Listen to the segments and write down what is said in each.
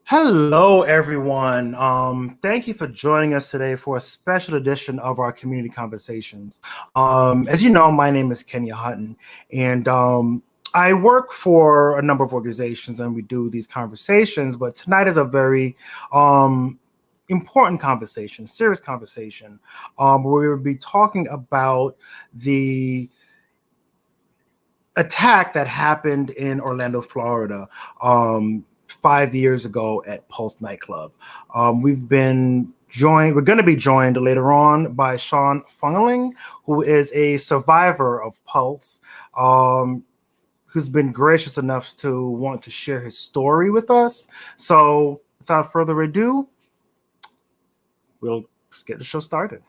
Hello, everyone. Thank you for joining us today for a special edition of our community conversations. As you know, my name is Kenya Hutton, and I work for a number of organizations, and we do these conversations. But tonight is a very important conversation, serious conversation, where we will be talking about the attack that happened in Orlando, Florida. 5 years ago at Pulse nightclub. We've been joined, we're going to be joined later on by Shawn Fungaling, who is a survivor of Pulse, who's been gracious enough to want to share his story with us. So without further ado, we'll get the show started.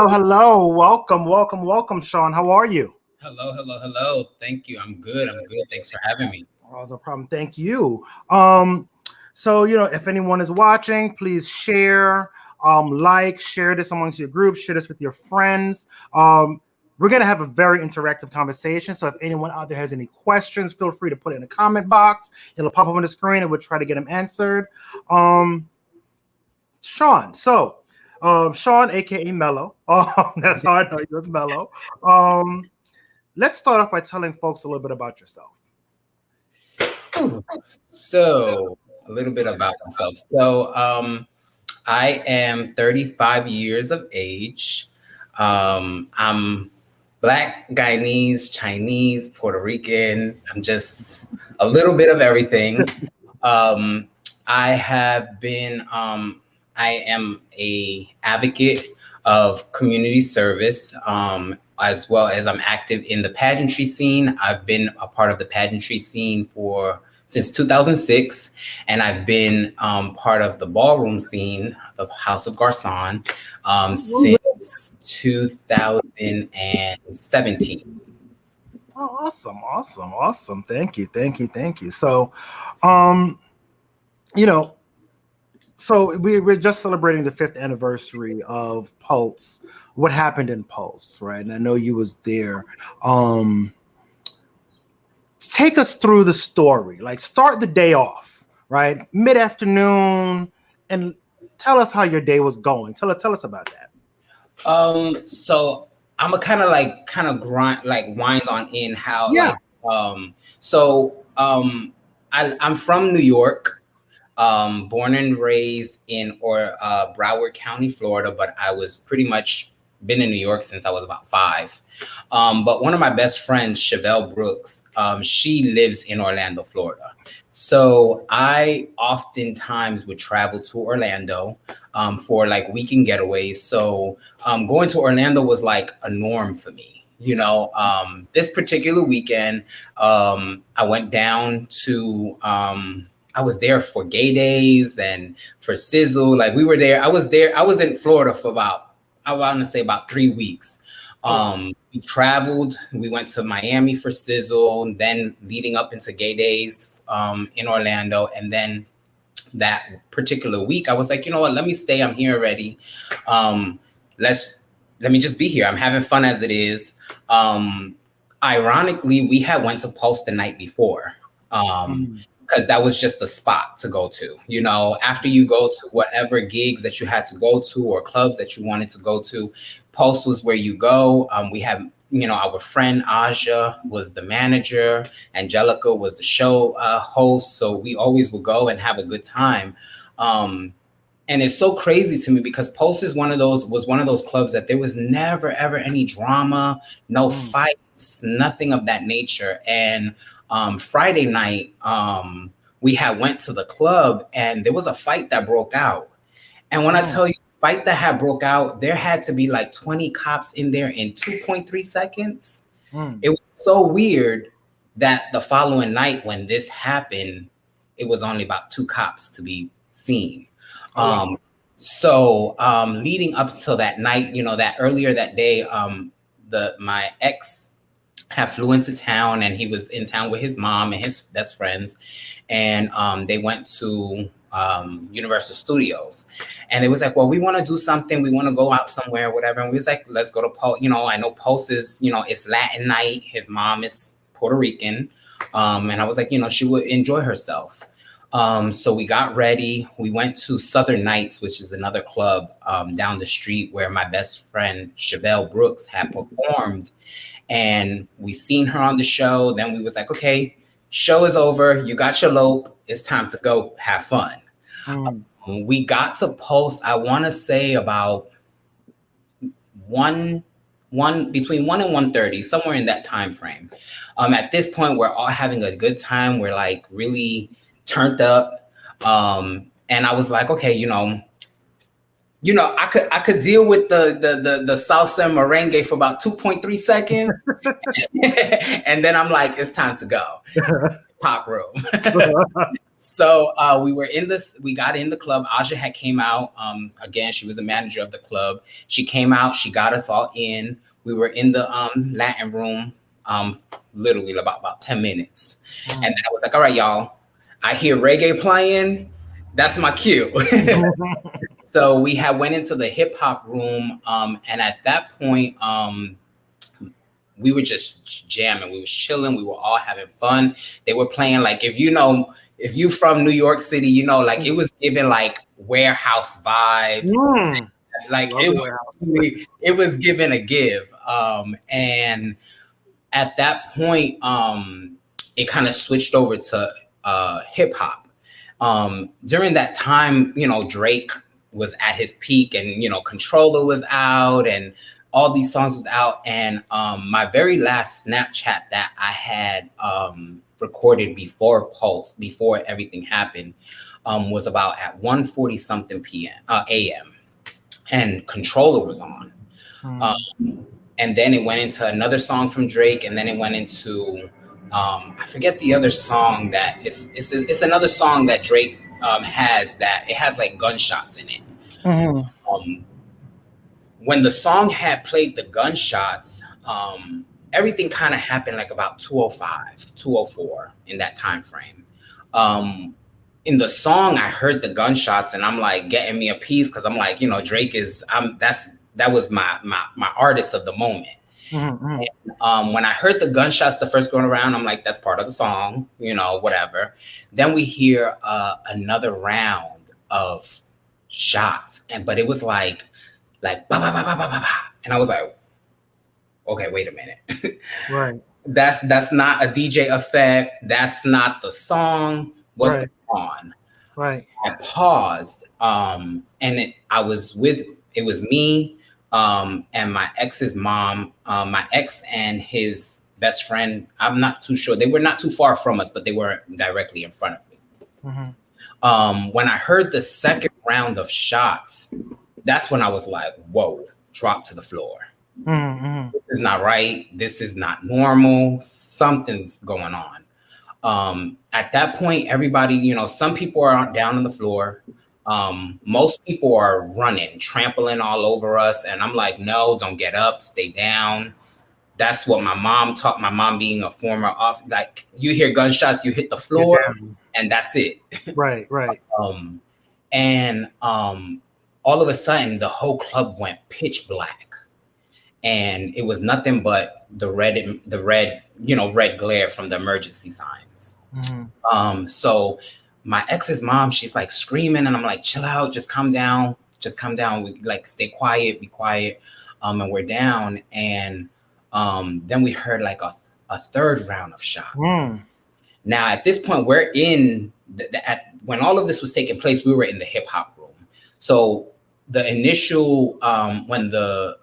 Hello. Welcome, Shawn. How are you? Hello. Thank you. I'm good. Thanks for having me. Oh, no problem. Thank you. So, if anyone is watching, please share, share this amongst your groups, share this with your friends. We're going to have a very interactive conversation. So if anyone out there has any questions, feel free to put it in the comment box. It'll pop up on the screen and we'll try to get them answered. Shawn. Shawn, aka Mello. That's how I know you as Mello. Let's start off by telling folks a little bit about yourself. So, a little bit about myself. I am 35 years of age. I'm Black, Guyanese, Chinese, Puerto Rican. I'm just a little bit of everything. I have been I am a advocate of community service, as well as I'm active in the pageantry scene. I've been a part of the pageantry scene since 2006, and I've been part of the ballroom scene, the House of Garcon, since 2017. Oh, awesome. Thank you. So, so we're just celebrating the 5th anniversary of Pulse. What happened in Pulse, right? And I know you was there. Take us through the story. Like, start the day off, right? Mid-afternoon, and tell us how your day was going. Tell us about that. So I'm a kind of grind, winds on in how, I'm from New York. Born and raised in Broward County, Florida, but I was pretty much been in New York since I was about 5. But one of my best friends, Chevelle Brooks, she lives in Orlando, Florida. So I oftentimes would travel to Orlando for weekend getaways. So going to Orlando was like a norm for me. This particular weekend, I went down to I was there for Gay Days and for Sizzle. We were there. I was in Florida for I want to say about 3 weeks. We traveled. We went to Miami for Sizzle, and then leading up into Gay Days in Orlando. And then that particular week, I was like, you know what? Let me stay. I'm here already. Let me just be here. I'm having fun as it is. Ironically, we had went to Pulse the night before. Because that was just the spot to go to. After you go to whatever gigs that you had to go to or clubs that you wanted to go to, Pulse was where you go. We have, our friend Aja was the manager, Angelica was the show host. So we always would go and have a good time. And it's so crazy to me because Pulse is was one of those clubs that there was never ever any drama, no fights, nothing of that nature. And Friday night, we had went to the club and there was a fight that broke out. And when I tell you, fight that had broke out, there had to be like 20 cops in there in 2.3 seconds. It was so weird that the following night when this happened, it was only about 2 cops to be seen. So leading up till that night, you know, that earlier that day, my ex had flew into town and he was in town with his mom and his best friends. And they went to Universal Studios, and it was like, well, we want to do something, we want to go out somewhere, whatever. And we was like, let's go to Pulse. You know, I know Pulse is, you know, it's Latin night, his mom is Puerto Rican, and I was like, you know, she would enjoy herself. So we got ready, we went to Southern Nights, which is another club down the street where my best friend Chevelle Brooks had performed, and we seen her on the show. Then we was like, okay, show is over, you got your lope, it's time to go have fun. We got to Pulse, I want to say about between 1 and 1:30, somewhere in that time frame. At this point, we're all having a good time. We're like really turned up. And I was like, okay, you know, I could deal with the salsa and merengue for about 2.3 seconds. And then I'm like, it's time to go. Pop room. So we got in the club. Aja had came out. Again, she was the manager of the club. She came out, she got us all in. We were in the Latin room literally about 10 minutes. And then I was like, all right, y'all, I hear reggae playing. That's my cue. So we had went into the hip hop room. And at that point, we were just jamming. We was chilling. We were all having fun. They were playing, like, if you from New York City, you know, like it was giving like warehouse vibes. Like it was giving a give. And at that point, it kind of switched over to hip hop. During that time, you know, Drake was at his peak, and you know, Controller was out, and all these songs was out. And my very last Snapchat that I had recorded before Pulse, before everything happened, was about at 1:40 something a.m. and Controller was on. And then it went into another song from Drake, and then it went into I forget the other song that it's another song that Drake has, that it has like gunshots in it. When the song had played the gunshots, everything kind of happened like about 2:05, 2:04 in that time frame. In the song, I heard the gunshots, and I'm like getting me a piece because I'm like, you know, Drake is that was my artist of the moment. And, when I heard the gunshots the first going around, I'm like, that's part of the song, you know, whatever. Then we hear another round of shots, but it was like ba ba ba ba ba ba ba, and I was like, okay, wait a minute. Right. That's not a DJ effect. That's not the song. What's going on? Right. I paused, and it was me, and my ex's mom, my ex and his best friend. I'm not too sure. They were not too far from us, but they weren't directly in front of me. When I heard the second round of shots, that's when I was like, whoa, drop to the floor. This is not right. This is not normal. Something's going on. At that point, everybody, you know, some people are down on the floor. Most people are running, trampling all over us. And I'm like, no, don't get up, stay down. That's what my mom taught. My mom being a former like, you hear gunshots, you hit the floor, and that's it. Right. And all of a sudden, the whole club went pitch black, and it was nothing but the red glare from the emergency signs. So my ex's mom, she's like screaming, and I'm like, chill out, just calm down. We like, stay quiet, be quiet. And we're down, and then we heard like a third round of shots. Now at this point, we're in when all of this was taking place, we were in the hip hop room. So the initial when the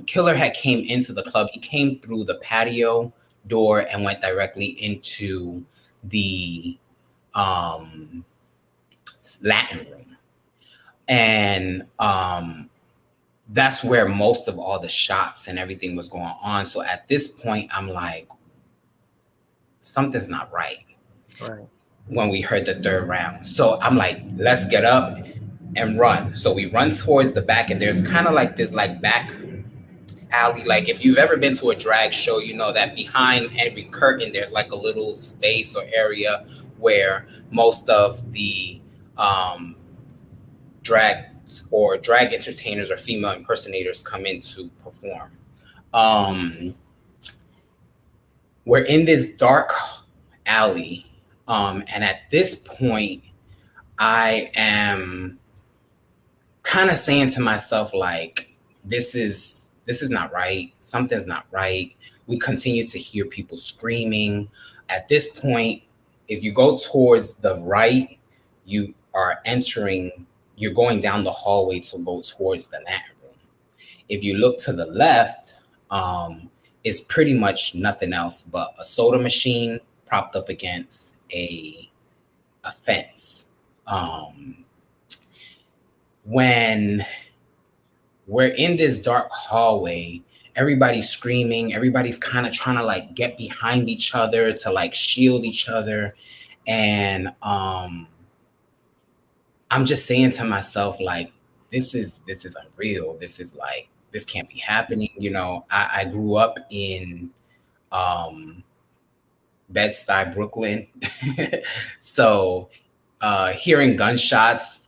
killer had came into the club, he came through the patio door and went directly into the um, Latin room, and that's where most of all the shots and everything was going on. So at this point, I'm like, something's not right. Right. When we heard the third round, so I'm like, let's get up and run. So we run towards the back, and there's kind of like this like back alley. Like if you've ever been to a drag show, you know that behind every curtain there's like a little space or area where most of the um, drag or drag entertainers or female impersonators come in to perform. Um, we're in this dark alley, and at this point, I am kind of saying to myself like, this is not right, something's not right. We continue to hear people screaming. At this point, if you go towards the right, you are entering, you're going down the hallway to go towards the Latin room. If you look to the left, it's pretty much nothing else but a soda machine propped up against a fence. When we're in this dark hallway, everybody's screaming, everybody's kind of trying to like get behind each other to like shield each other. And I'm just saying to myself, like, this is unreal. This is like, this can't be happening. You know, I grew up in um Bed-Stuy, Brooklyn. So hearing gunshots,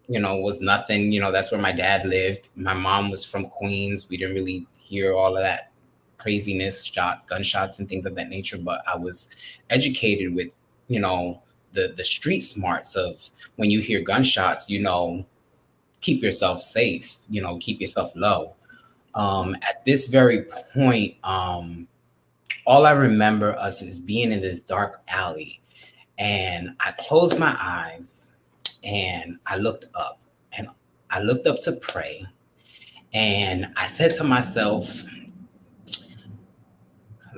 you know, was nothing. You know, that's where my dad lived. My mom was from Queens. We didn't really hear all of that craziness, shots, gunshots, and things of that nature. But I was educated with, you know, the street smarts of when you hear gunshots, you know, keep yourself safe. You know, keep yourself low. At this very point, all I remember us is being in this dark alley, and I closed my eyes and I looked up, and I looked up to pray, and I said to myself,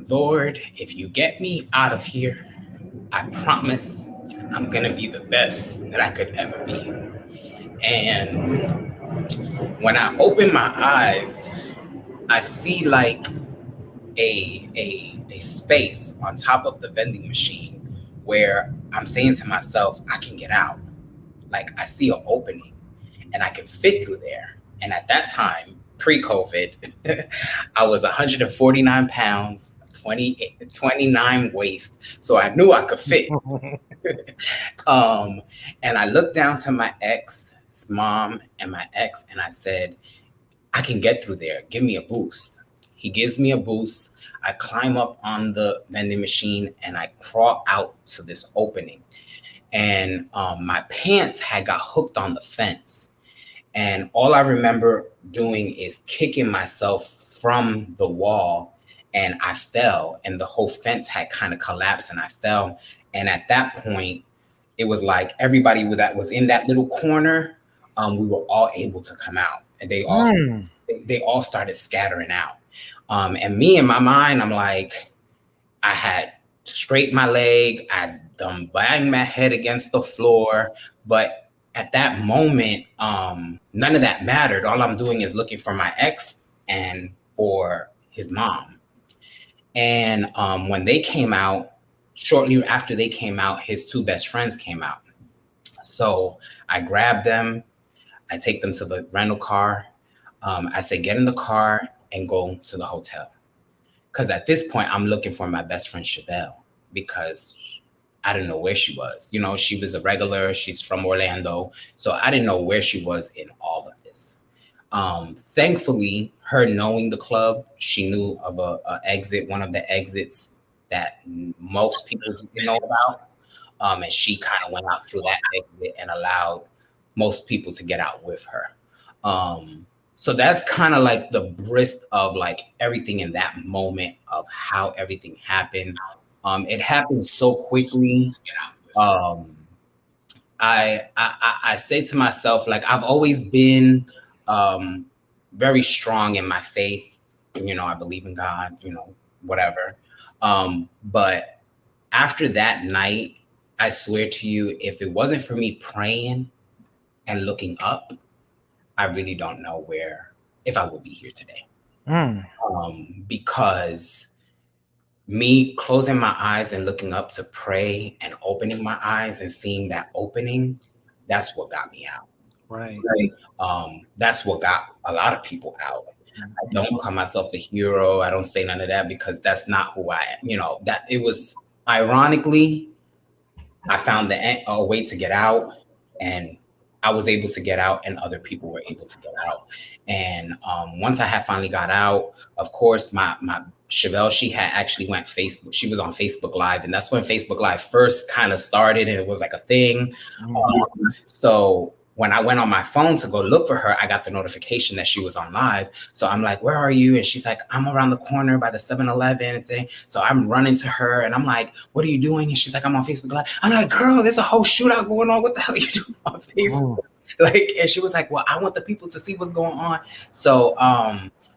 Lord, if you get me out of here, I promise I'm gonna be the best that I could ever be. And when I open my eyes, I see like a space on top of the vending machine where I'm saying to myself, I can get out. Like I see an opening and I can fit through there. And at that time, pre-COVID, I was 149 pounds, 29 waist. So I knew I could fit. um, and I looked down to my ex, mom, and my ex, and I said, I can get through there. Give me a boost. He gives me a boost. I climb up on the vending machine and I crawl out to this opening. And my pants had got hooked on the fence. And all I remember doing is kicking myself from the wall, and I fell, and the whole fence had kind of collapsed, and I fell. And at that point, it was like everybody that was in that little corner, we were all able to come out, and they all started scattering out. And me in my mind, I'm like, I had scraped my leg, I banged my head against the floor, but at that moment, none of that mattered. All I'm doing is looking for my ex and for his mom. And when they came out, shortly after they came out, his two best friends came out. So I grabbed them, I take them to the rental car. I say, get in the car and go to the hotel. Because at this point, I'm looking for my best friend, Chevelle, because I didn't know where she was. You know, she was a regular. She's from Orlando. So I didn't know where she was in all of this. Thankfully, her knowing the club, she knew of a exit, one of the exits that most people didn't know about. And she kind of went out through that exit and allowed most people to get out with her. So that's kind of like the brisk of like everything in that moment of how everything happened. It happened so quickly. Um, I say to myself, like, I've always been um, very strong in my faith. I believe in God, whatever. But after that night, I swear to you, if it wasn't for me praying and looking up, I really don't know if I would be here today. Mm. Because me closing my eyes and looking up to pray and opening my eyes and seeing that opening, that's what got me out. Right. Right. That's what got a lot of people out. I Mhm. don't call myself a hero. I don't say none of that because that's not who I am. That it was ironically, I found a way to get out, and I was able to get out, and other people were able to get out. And once I had finally got out, of course, my Chevelle, she had actually went Facebook. She was on Facebook Live, and that's when Facebook Live first kind of started, and it was like a thing. Mhm. So when I went on my phone to go look for her, I got the notification that she was on live. So I'm like, where are you? And she's like, I'm around the corner by the 7-Eleven thing. So I'm running to her and I'm like, what are you doing? And she's like, I'm on Facebook Live. I'm like, girl, there's a whole shootout going on. What the hell are you doing on Facebook? Mm. Like, and she was like, well, I want the people to see what's going on. So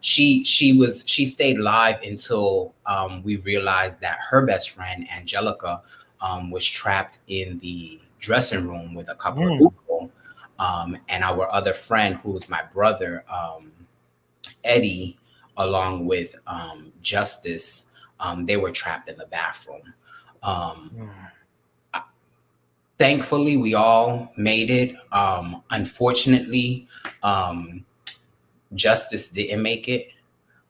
she stayed live until we realized that her best friend, Angelica, was trapped in the dressing room with a couple of Mm. people. And our other friend, who was my brother, Eddie, along with Justice, they were trapped in the bathroom. Um, Mm. Thankfully, we all made it. Unfortunately, Justice didn't make it.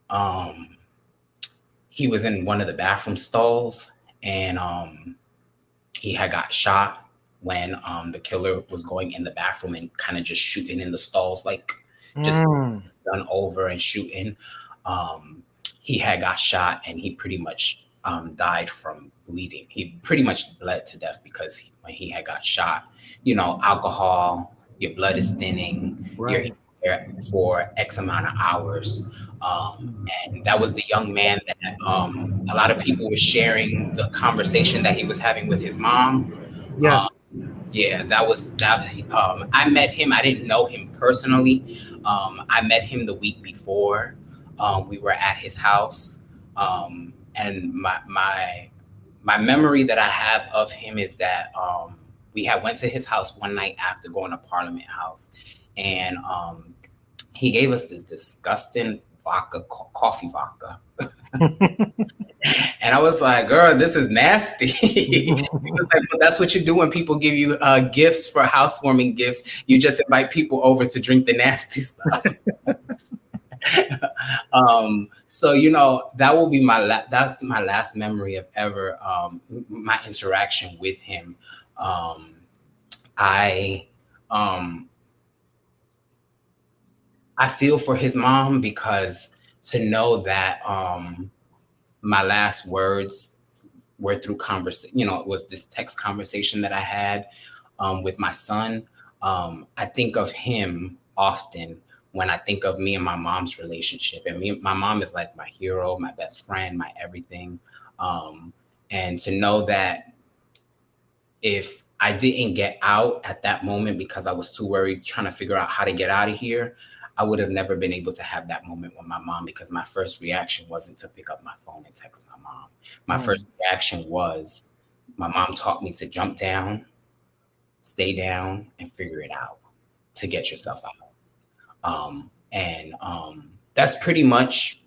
Um, he was in one of the bathroom stalls, and he had got shot when the killer was going in the bathroom and kind of just shooting in the stalls, like just Mm. done over and shooting. Um, he had got shot and he pretty much died from bleeding. He pretty much bled to death because when he had got shot, alcohol, your blood is thinning, you're in Right. there for X amount of hours. Mm. And that was the young man that a lot of people were sharing the conversation that he was having with his mom. Um, Yes. yeah, that was that. I met him. I didn't know him personally. I met him the week before. We were at his house, and my memory that I have of him is that we had went to his house one night after going to Parliament House, and he gave us this disgusting coffee vodka. And I was like, girl, this is nasty. He was like, well, that's what you do when people give you gifts for housewarming gifts. You just invite people over to drink the nasty stuff. So that will be that's my last memory of ever my interaction with him. Um, I um, I feel for his mom because to know that my last words were through conversation. It was this text conversation that I had with my son. I think of him often when I think of me and my mom's relationship. And my mom is like my hero, my best friend, my everything. Um, and to know that if I didn't get out at that moment because I was too worried trying to figure out how to get out of here, I would have never been able to have that moment with my mom because my first reaction wasn't to pick up my phone and text my mom. My Mm. first reaction was my mom taught me to jump down, stay down, and figure it out to get yourself out. And that's pretty much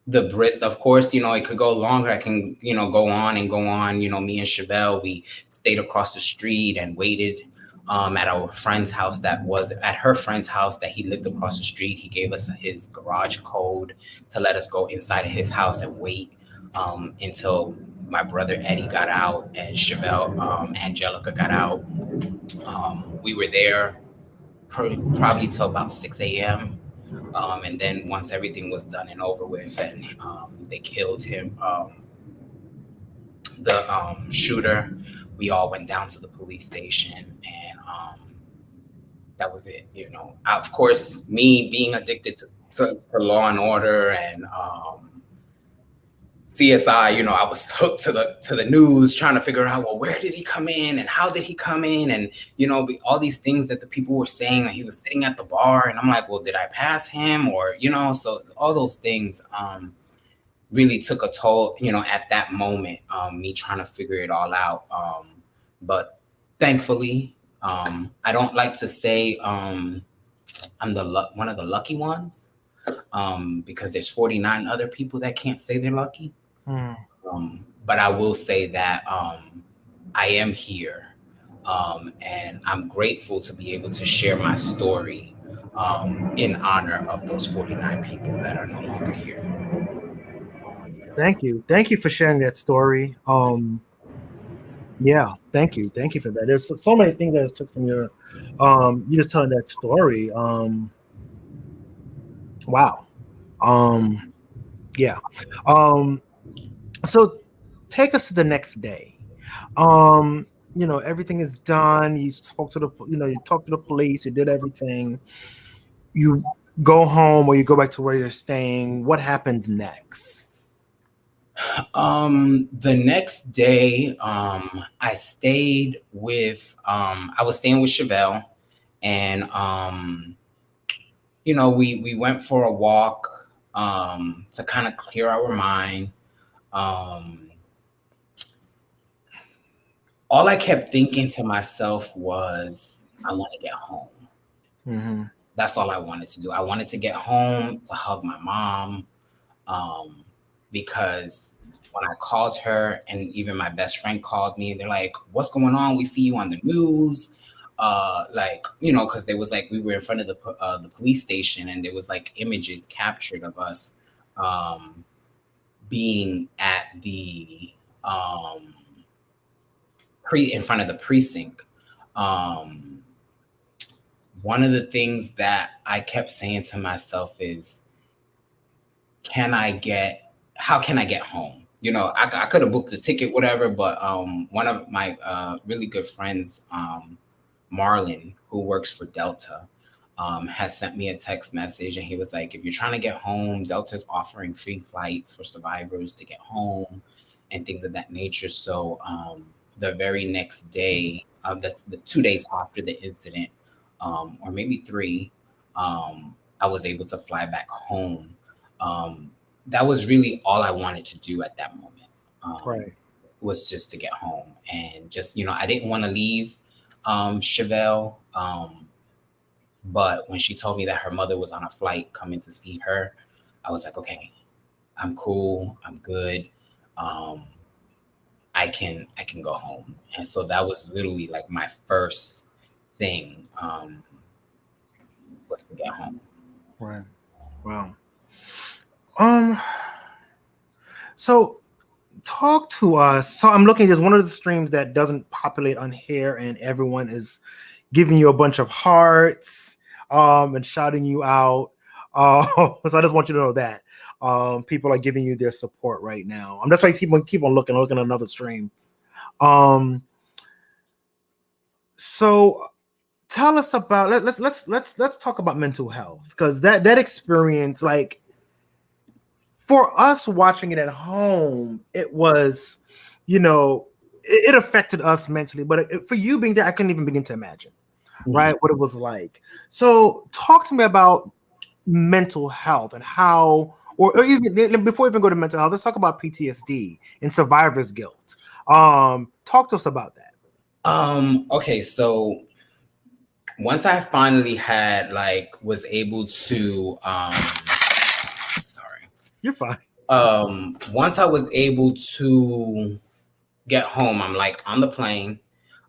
the brisk. Of course, it could go longer. I can, go on and go on. Me and Chevelle, we stayed across the street and waited at our friend's house that was at her friend's house that he lived across the street. He gave us his garage code to let us go inside of his house and wait until my brother Eddie got out and Chevelle, Angelica got out. We were there probably till about 6 a.m. And then once everything was done and over with, and they killed him, the shooter, we all went down to the police station, and that was it. Of course, me being addicted to law and order and CSI, I was hooked to the news, trying to figure out, well, where did he come in and how did he come in, and all these things that the people were saying that he was sitting at the bar, and I'm like, well, did I pass him, or so all those things really took a toll, at that moment, me trying to figure it all out. But thankfully, I don't like to say I'm one of the lucky ones, because there's 49 other people that can't say they're lucky. But I will say that I am here, and I'm grateful to be able to share my story in honor of those 49 people that are no longer here. Thank you for sharing that story. Yeah, thank you for that. There's so many things that I took from your you just telling that story. Wow. Yeah. So take us to the next day. Everything is done. You talk to the police, you did everything. You go home or you go back to where you're staying. What happened next? The next day, I stayed with I was staying with Chevelle, and we went for a walk to kind of clear our mind. All I kept thinking to myself was, I want to get home. Mm-hmm. That's all I wanted to do. I wanted to get home to hug my mom, because when I called her, and even my best friend called me, they're like, what's going on? We see you on the news. Because there was like, we were in front of the police station, and there was like images captured of us being at the in front of the precinct. One of the things that I kept saying to myself is, how can I get home? I could have booked the ticket, whatever, but one of my really good friends, Marlon, who works for Delta, has sent me a text message, and he was like, if you're trying to get home, Delta's offering free flights for survivors to get home and things of that nature. So the very next day, the 2 days after the incident, or maybe 3, I was able to fly back home. That was really all I wanted to do at that moment. Right. Was just to get home, and just, I didn't want to leave Chevelle. But when she told me that her mother was on a flight coming to see her, I was like, okay, I'm cool. I'm good. I can go home. And so that was literally like my first thing, was to get home. Right. Wow. So talk to us. So I'm looking, there's one of the streams that doesn't populate on here, and everyone is giving you a bunch of hearts and shouting you out. So I just want you to know that people are giving you their support right now. That's why I keep on looking at another stream. So tell us about, let's talk about mental health, because that experience, like, for us watching it at home, it was, it affected us mentally. But for you being there, I couldn't even begin to imagine, right, what it was like. So talk to me about mental health and how, or even before we even go to mental health, let's talk about PTSD and survivor's guilt. Talk to us about that. Okay, so once I finally was able to You're fine. Once I was able to get home, I'm like on the plane.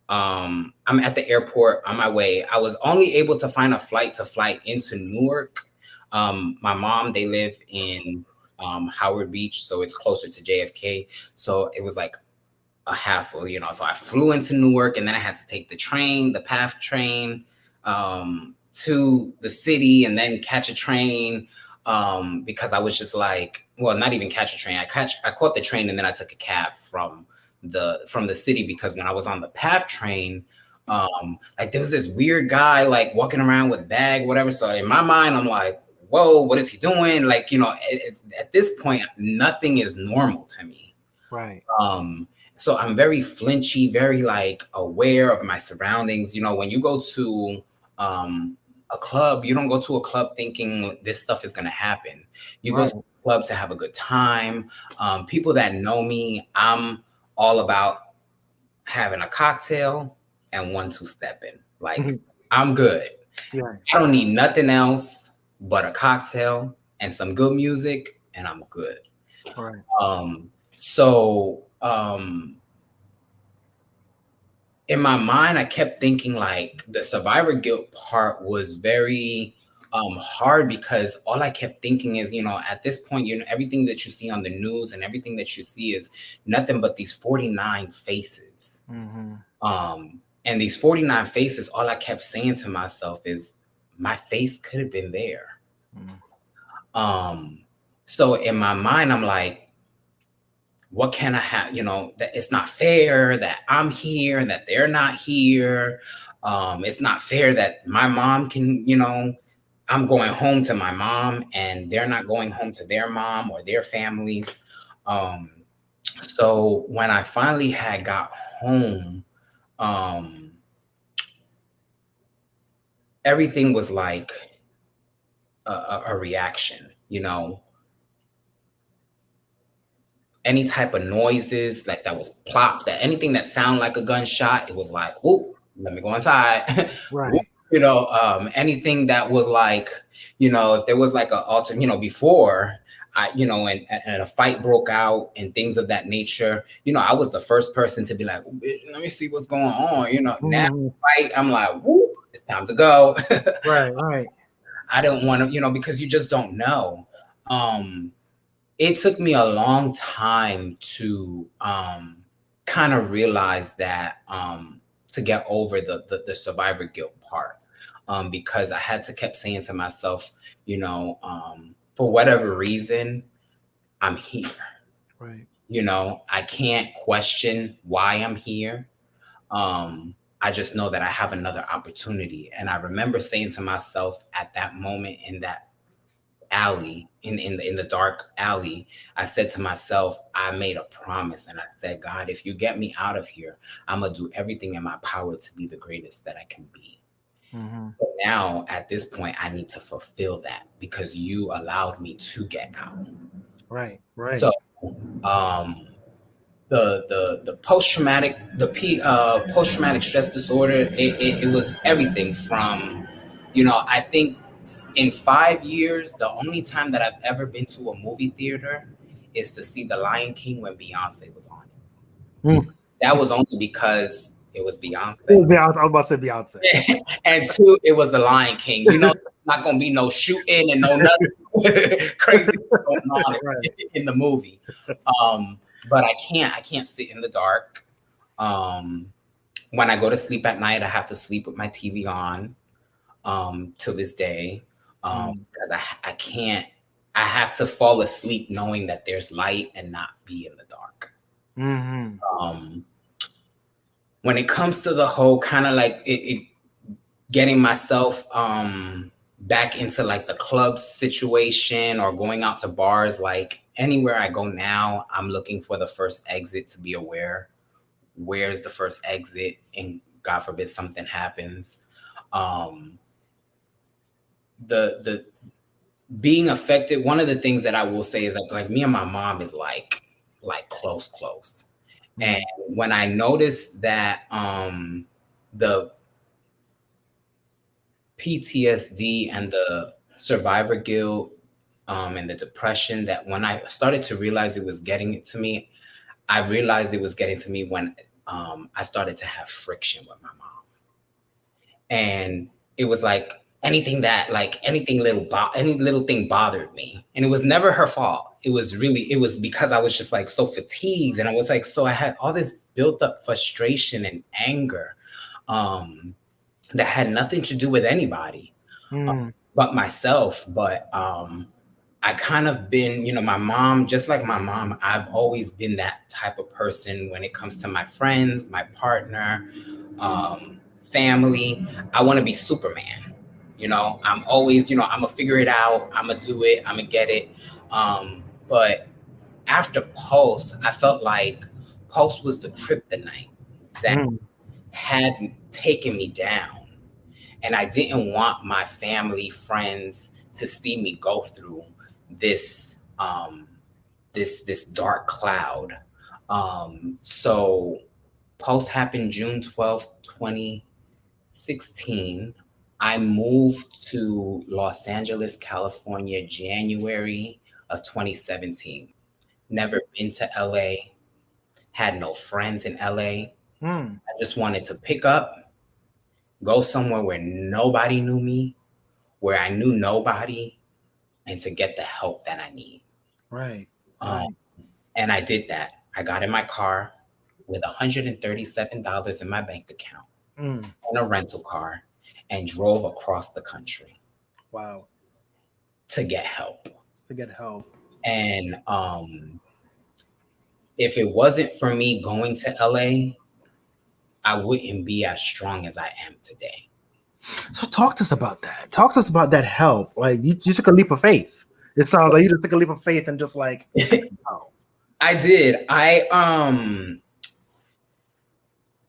I'm at the airport on my way. I was only able to find a flight to fly into Newark. My mom, they live in Howard Beach, so it's closer to JFK. So it was like a hassle, So I flew into Newark, and then I had to take the train, the PATH train, to the city, and then catch a train. Because I was just like, well, not even catch a train. I caught the train, and then I took a cab from the city, because when I was on the PATH train, there was this weird guy like walking around with bag, whatever. So in my mind, I'm like, whoa, what is he doing? Like, at this point, nothing is normal to me. Right. So I'm very flinchy, very like aware of my surroundings. When you go to a club, you don't go to a club thinking this stuff is going to happen. You go Right. to a club to have a good time. People that know me, I'm all about having a cocktail and 1-2 stepping. Like, I'm good. Yeah. I don't need nothing else but a cocktail and some good music, and I'm good. Right. So in my mind, I kept thinking like the survivor guilt part was very hard, because all I kept thinking is, at this point, everything that you see on the news and everything that you see is nothing but these 49 faces. Mm-hmm. And these 49 faces, all I kept saying to myself is, my face could have been there. So in my mind, I'm like, what can I have? That it's not fair that I'm here and that they're not here. It's not fair that my mom can, I'm going home to my mom and they're not going home to their mom or their families. So when I finally had got home, everything was like a reaction, any type of noises like that was plop, that anything that sounded like a gunshot, it was like, oh, let me go inside. Right. Anything that was like, if there was like a alter, before and a fight broke out and things of that nature, I was the first person to be like, let me see what's going on. Now fight, I'm like, whoop, it's time to go. Right. Right. I don't want to, because you just don't know. It took me a long time to kind of realize that, to get over the survivor guilt part, because I had to kept saying to myself, for whatever reason, I'm here. Right. I can't question why I'm here. I just know that I have another opportunity. And I remember saying to myself at that moment in that alley, in the dark alley, I said to myself, I made a promise, and I said, God, if you get me out of here, I'm gonna do everything in my power to be the greatest that I can be. So now at this point, I need to fulfill that because you allowed me to get out. Right. Right. So the post traumatic stress disorder, it was everything from, I think in 5 years, the only time that I've ever been to a movie theater is to see The Lion King when Beyonce was on it. That was only because it was Beyonce. I was about to say Beyonce. And 2, it was The Lion King. Not gonna be no shooting and no nothing crazy going on in the movie. But I can't sit in the dark. When I go to sleep at night, I have to sleep with my TV on, to this day. Because I have to fall asleep knowing that there's light and not be in the dark. When it comes to the whole kind of like getting myself back into like the club situation or going out to bars, like anywhere I go now, I'm looking for the first exit to be aware. Where's the first exit? And God forbid something happens. The being affected, one of the things that I will say is that like me and my mom is like close. And when I noticed that the PTSD and the survivor guilt and the depression, that when I started to realize it was getting to me, I realized it was getting to me when I started to have friction with my mom. And it was like any little thing bothered me. And it was never her fault. It was because I was just like so fatigued. And I was like, so I had all this built up frustration and anger that had nothing to do with anybody but myself. But I kind of been, my mom, just like my mom, I've always been that type of person when it comes to my friends, my partner, family. I want to be Superman. I'm always, I'm gonna figure it out. I'm gonna do it. I'm gonna get it. But after Pulse, I felt like Pulse was the kryptonite that Mm. had taken me down. And I didn't want my family, friends to see me go through this this dark cloud. So Pulse happened June 12th, 2016. I moved to Los Angeles, California, January of 2017. Never been to LA, had no friends in LA. Mm. I just wanted to pick up, go somewhere where nobody knew me, where I knew nobody, and to get the help that I need. Right. Um, Right. and I did that. I got in my car with $137 in my bank account Mm. and a rental car and drove across the country Wow. to get help. To get help. And if it wasn't for me going to LA, I wouldn't be as strong as I am today. So talk to us about that. Talk to us about that help. Like you took a leap of faith. It sounds like you just took a leap of faith and just like, wow. I did.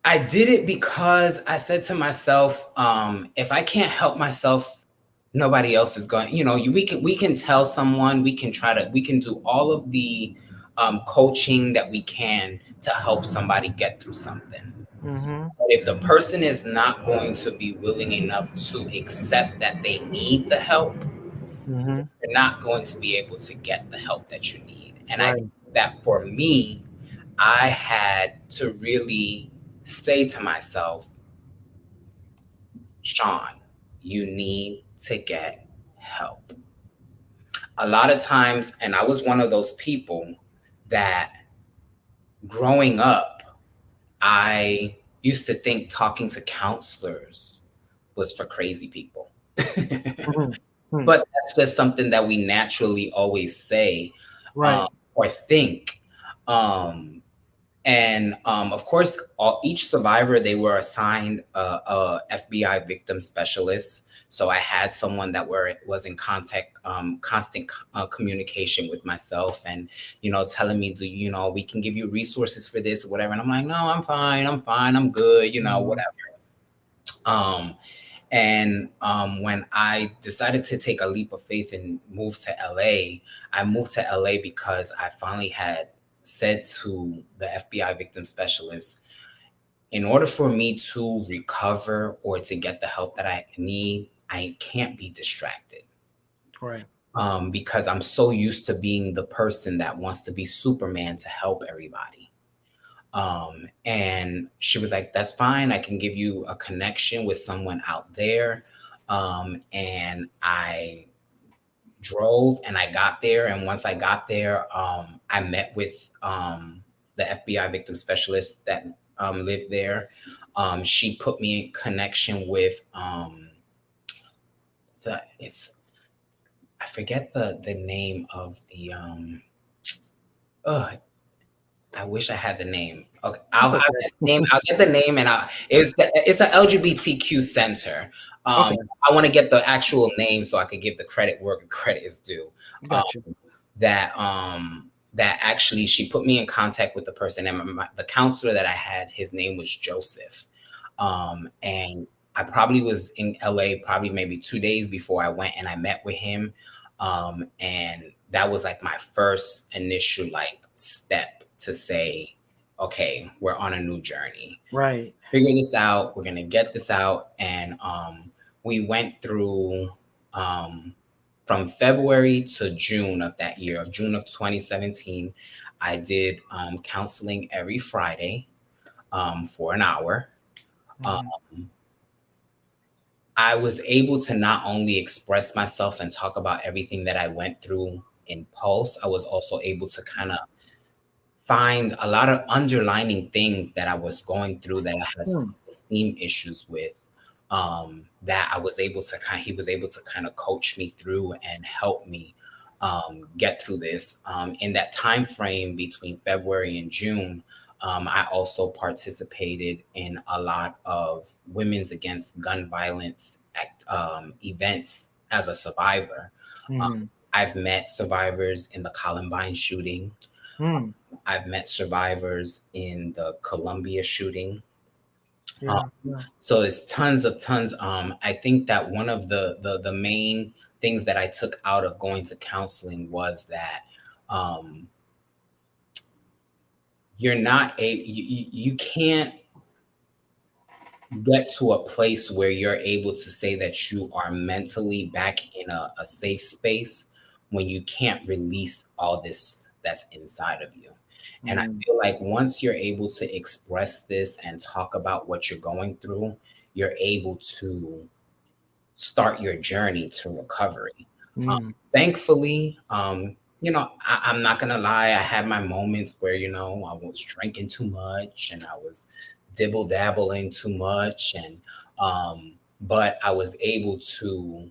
I did it because I said to myself, if I can't help myself, nobody else is going. We can tell someone. We can do all of the coaching that we can to help somebody get through something. Mm-hmm. But if the person is not going to be willing enough to accept that they need the help, Mm-hmm. you're not going to be able to get the help that you need. And I Right. think that for me, I had to really say to myself, Shawn, you need to get help. A lot of times, and I was one of those people that growing up, I used to think talking to counselors was for crazy people. Mm-hmm. But that's just something that we naturally always say Right. or think. Um, And of course, each survivor, they were assigned a FBI victim specialist. So I had someone that was in constant communication with myself, and telling me, we can give you resources for this or whatever. And I'm like, no, I'm fine, I'm good, Mm-hmm. whatever. Um, and when I decided to take a leap of faith and move to LA, I moved to LA because I finally had said to the FBI victim specialist, in order for me to recover or to get the help that I need, I can't be distracted. Right. Because I'm so used to being the person that wants to be Superman to help everybody. And she was like, that's fine. I can give you a connection with someone out there. And I drove and I got there. And once I got there, I met with the FBI victim specialist that lived there. She put me in connection with I forget the name of the I wish I had the name. Okay, I'll That's have okay. that name. I'll get the name, and it's an LGBTQ center. Okay. I want to get the actual name so I could give the credit where credit is due. Um, Got you. that actually she put me in contact with the person, and the counselor that I had, his name was Joseph, and I probably was in LA probably maybe 2 days before I went, and I met with him, and that was like my first initial like step to say, okay, we're on a new journey. Right. Figure this out. We're gonna get this out, and we went through from February to June of that year, of June of 2017. I did counseling every Friday for an hour. Um, Mm-hmm. I was able to not only express myself and talk about everything that I went through in Pulse, I was also able to kind of find a lot of underlining things that I was going through that I had Hmm. esteem issues with. That I was able to he was able to kind of coach me through and help me get through this. In that time frame between February and June, I also participated in a lot of women's against gun violence events as a survivor. Um, Mm-hmm. I've met survivors in the Columbine shooting. Mm. I've met survivors in the Columbia shooting. Um, Yeah. Yeah. so it's tons. I think that one of the main things that I took out of going to counseling was that um, you're not a you can't get to a place where you're able to say that you are mentally back in a safe space when you can't release all this that's inside of you. And I Mm. feel like once you're able to express this and talk about what you're going through, you're able to start your journey to recovery. Mm. Thankfully, I'm not gonna lie, I had my moments where, I was drinking too much and I was dibble dabbling too much, and but I was able to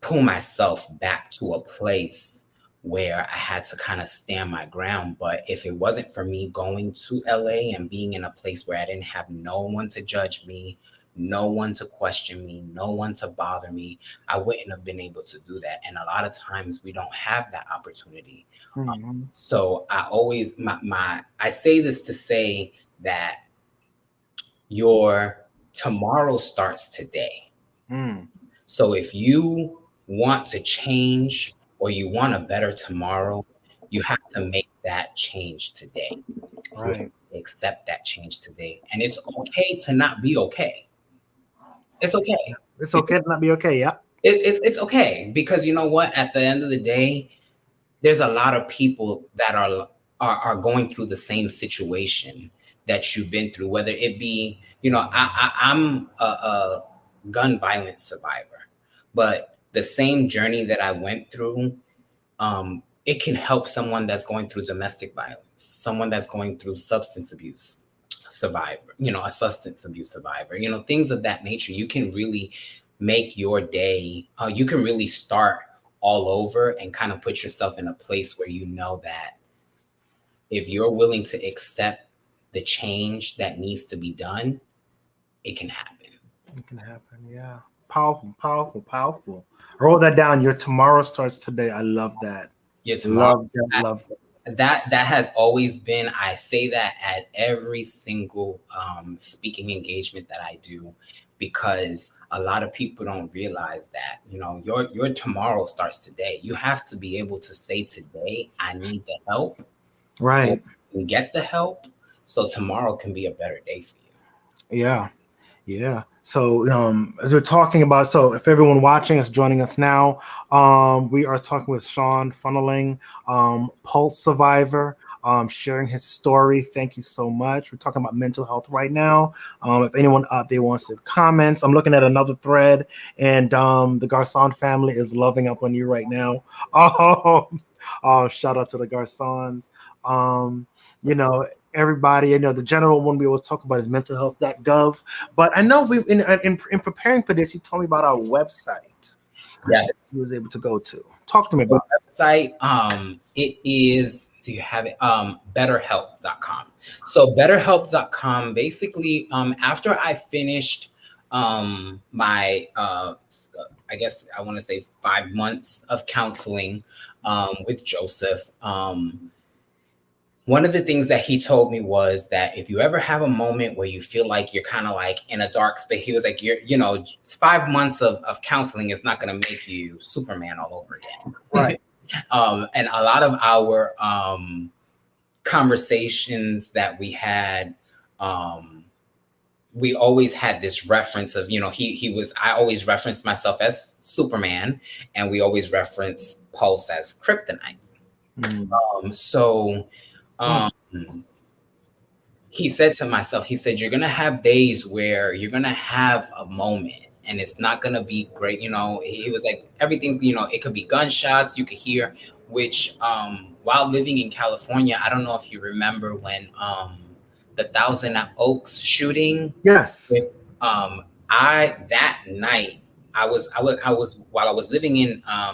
pull myself back to a place where I had to kind of stand my ground. But if it wasn't for me going to LA and being in a place where I didn't have no one to judge me, no one to question me, no one to bother me, I wouldn't have been able to do that. And a lot of times we don't have that opportunity. Mm-hmm. So I always I say this to say that your tomorrow starts today. Mm. So if you want to change or you want a better tomorrow, you have to make that change today. You have Right. to accept that change today. And it's okay to not be okay. It's okay. It's okay to not be okay. Yeah. It's okay, because you know what? At the end of the day, there's a lot of people that are going through the same situation that you've been through, whether it be, I'm a gun violence survivor, but the same journey that I went through, it can help someone that's going through domestic violence, someone that's going through substance abuse survivor, a substance abuse survivor, things of that nature. You can really make your day, you can really start all over and kind of put yourself in a place where you know that if you're willing to accept the change that needs to be done, it can happen. It can happen. Yeah. Powerful, powerful, powerful. Roll that down. Your tomorrow starts today. I love that. Yeah, tomorrow. Love that. Love that. That has always been, I say that at every single speaking engagement that I do, because a lot of people don't realize that, your tomorrow starts today. You have to be able to say today, I need the help, or Right. you can get the help, so tomorrow can be a better day for you. Yeah. Yeah. So, as we're talking about, so if everyone watching is joining us now, we are talking with Shawn Fungaling, Pulse survivor, sharing his story. Thank you so much. We're talking about mental health right now. If anyone out there wants to comments, I'm looking at another thread, and the Garcon family is loving up on you right now. Shout out to the Garcons. Um, you know, everybody, the general one we always talk about is mentalhealth.gov. But I know in preparing for this, he told me about our website Yes. he was able to go to. Talk to me about Website, it is, do you have it? Betterhelp.com. So betterhelp.com, basically, after I finished my I guess I want to say 5 months of counseling with Joseph, one of the things that he told me was that if you ever have a moment where you feel like you're kind of like in a dark space, he was like, 5 months of counseling is not going to make you Superman all over again. right. And a lot of our conversations that we had, we always had this reference of, I always referenced myself as Superman, and we always reference Pulse as Kryptonite. So he said to myself, he said, you're going to have days where you're going to have a moment and it's not going to be great. He was like, everything's, it could be gunshots you could hear, which while living in California, I don't know if you remember when the Thousand Oaks shooting. Yes. That night, while I was living in LA,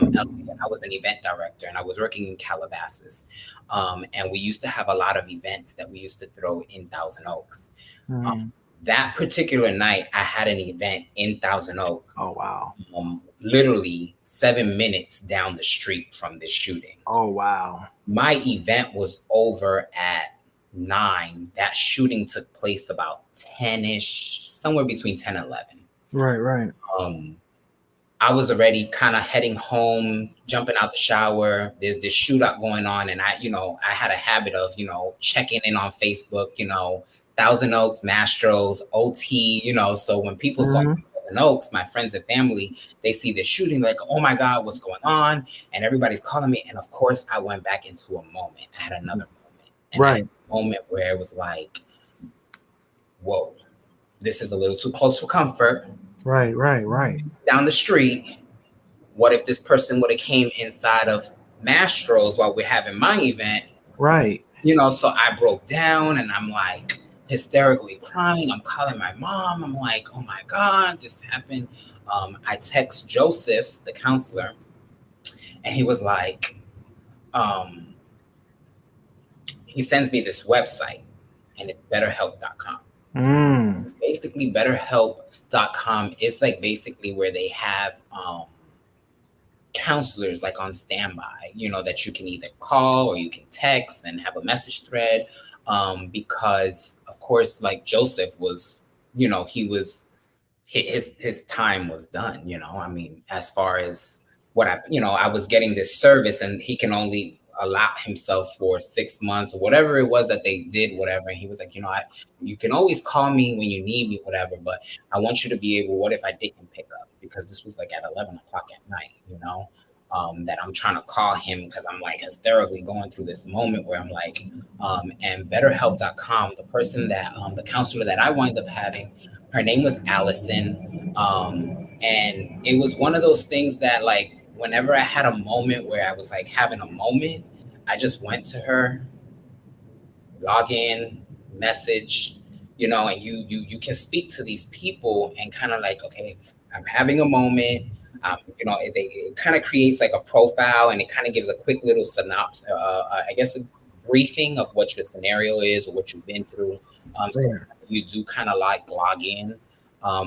I was an event director and I was working in Calabasas. And we used to have a lot of events that we used to throw in Thousand Oaks. Um, Mm. that particular night, I had an event in Thousand Oh Oaks, wow. literally 7 minutes down the street from this shooting. Oh wow. My event was over at 9. That shooting took place about 10ish, somewhere between 10 and 11. Right, right. Um, I was already kind of heading home, jumping out the shower. There's this shootout going on, and I had a habit of, checking in on Facebook, Thousand Oaks, Mastros, OT, So when people saw Hmm. Thousand Oaks, my friends and family, they see this shooting, like, oh my God, what's going on? And everybody's calling me. And of course, I went back into a moment. I had another moment, and I had Right, a moment where it was like, whoa, this is a little too close for comfort. right, right, right, Down the street, what if this person would have came inside of Mastro's while we're having my event? right. So I broke down and I'm like hysterically crying. I'm calling my mom. I'm like, oh my God, this happened. I text Joseph, the counselor, and he was like, um, he sends me this website and it's betterhelp.com. Mm. Basically, betterhelp.com is like basically where they have counselors like on standby, that you can either call or you can text and have a message thread. Because of course, like Joseph was, he was his time was done. I mean, as far as what I was getting this service, and he can only allow himself for 6 months or whatever it was that they did, whatever. And he was like, you can always call me when you need me, whatever. But I want you to be able. What if I didn't pick up? Because this was like at 11 o'clock at night. That I'm trying to call him because I'm like hysterically going through this moment where I'm like, and betterhelp.com, the person that, the counselor that I wind up having, her name was Allison. And it was one of those things that, like, whenever I had a moment where I was like having a moment, I just went to her, log in, message, and you can speak to these people and kind of like, okay, I'm having a moment. It kind of creates like a profile and it kind of gives a quick little synopsis, I guess a briefing of what your scenario is or what you've been through. So There. you do kind of like log in.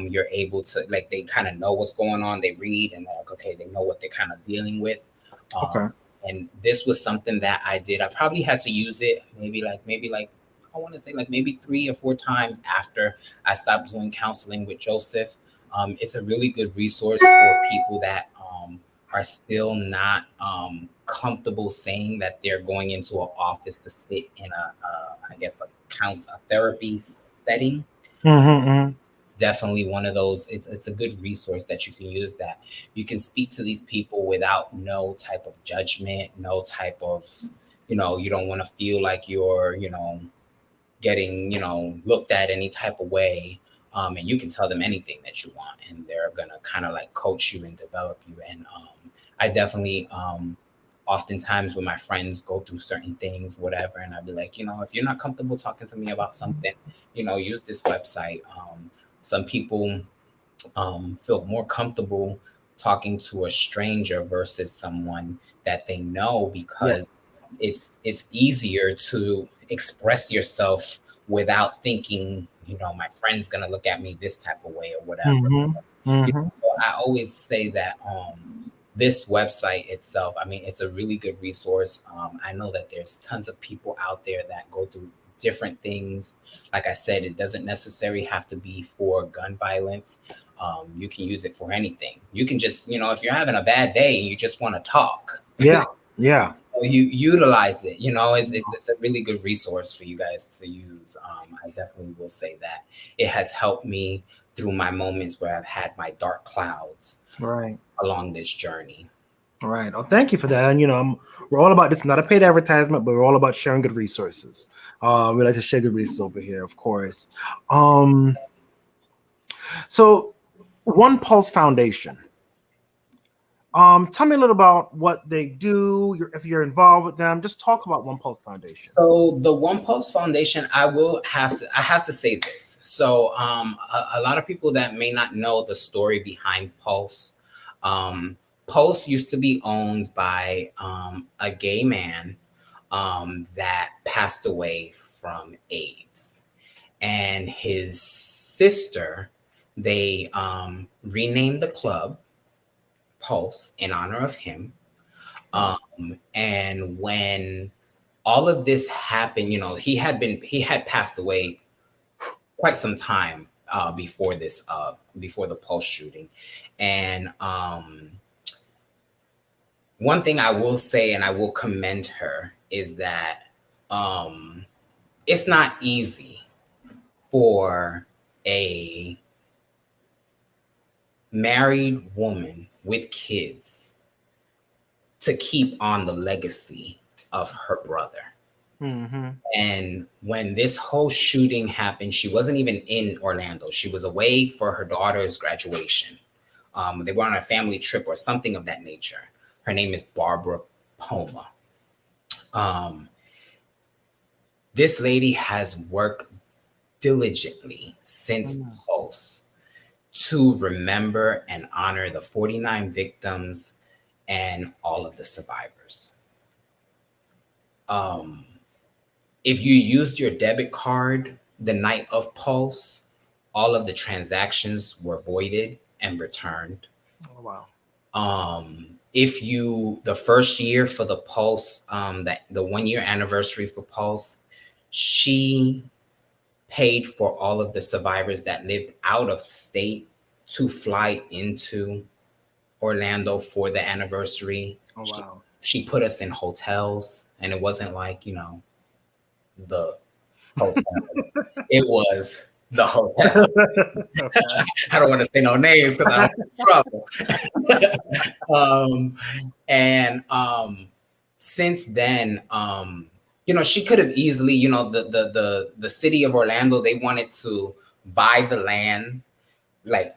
You're able to, like, they kind of know what's going on. They read and they're like, okay, they know what they're kind of dealing with. Okay. And this was something that I did. I probably had to use it maybe like I want to say like maybe 3 or 4 times after I stopped doing counseling with Joseph. It's a really good resource for people that are still not comfortable saying that they're going into an office to sit in I guess a therapy setting. Mm-hmm. It's definitely one of those. It's a good resource that you can use, that you can speak to these people without no type of judgment, no type of, you don't want to feel like you're, getting, looked at any type of way. And you can tell them anything that you want, and they're gonna kind of like coach you and develop you. And I definitely, oftentimes when my friends go through certain things, whatever, and I'd be like, if you're not comfortable talking to me about something, use this website. Some people feel more comfortable talking to a stranger versus someone that they know, Yes. because it's easier to express yourself without thinking, my friend's gonna look at me this type of way or whatever. Mm-hmm. Mm-hmm. So I always say that this website itself, I mean, it's a really good resource. I know that there's tons of people out there that go through different things. Like I said, it doesn't necessarily have to be for gun violence. You can use it for anything. You can just, if you're having a bad day and you just want to talk, Yeah. Yeah. you utilize it. It's a really good resource for you guys to use. I definitely will say that it has helped me through my moments where I've had my dark clouds Right. along this journey. All right. Oh, thank you for that. And we're all about this, not a paid advertisement, but we're all about sharing good resources. We like to share good resources over here, of course. So One Pulse Foundation. Tell me a little about what they do. If you're involved with them, just talk about One Pulse Foundation. So the One Pulse Foundation, I have to say this. So a lot of people that may not know the story behind Pulse, um, Pulse used to be owned by a gay man that passed away from AIDS, and his sister, they renamed the club Pulse in honor of him. And when all of this happened, he had passed away quite some time before the Pulse shooting. And one thing I will say, and I will commend her, is that it's not easy for a married woman with kids to keep on the legacy of her brother. Mm-hmm. And when this whole shooting happened, she wasn't even in Orlando. She was away for her daughter's graduation. They were on a family trip or something of that nature. Her name is Barbara Poma. This lady has worked diligently since Pulse to remember and honor the 49 victims and all of the survivors. If you used your debit card the night of Pulse, all of the transactions were voided and returned. Oh, wow. If you, the first year for the Pulse, the 1 year anniversary for Pulse, she paid for all of the survivors that lived out of state to fly into Orlando for the anniversary. Oh, wow. She put us in hotels, and it wasn't like, the hotel. It was the hotel. Okay. I don't want to say no names because I don't have trouble. And since then, she could have easily, the city of Orlando, they wanted to buy the land, like,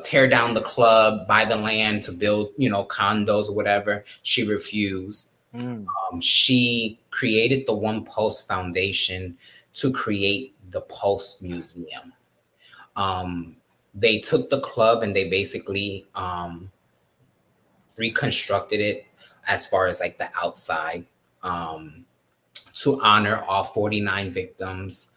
tear down the club, buy the land to build, condos or whatever. She refused. She created the One Pulse Foundation to create the Pulse Museum. They took the club and they basically reconstructed it as far as like the outside, to honor all 49 victims.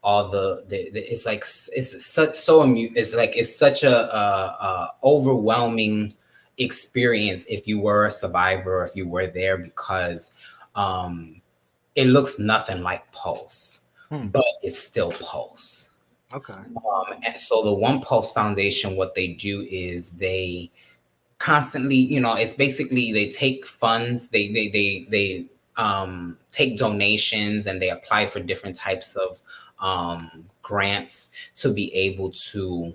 All it's like it's such it's such a overwhelming experience if you were a survivor, if you were there, because it looks nothing like Pulse, but it's still Pulse. Okay. And so the One Pulse Foundation, what they do is they constantly, it's basically they take funds, they take donations, and they apply for different types of grants to be able to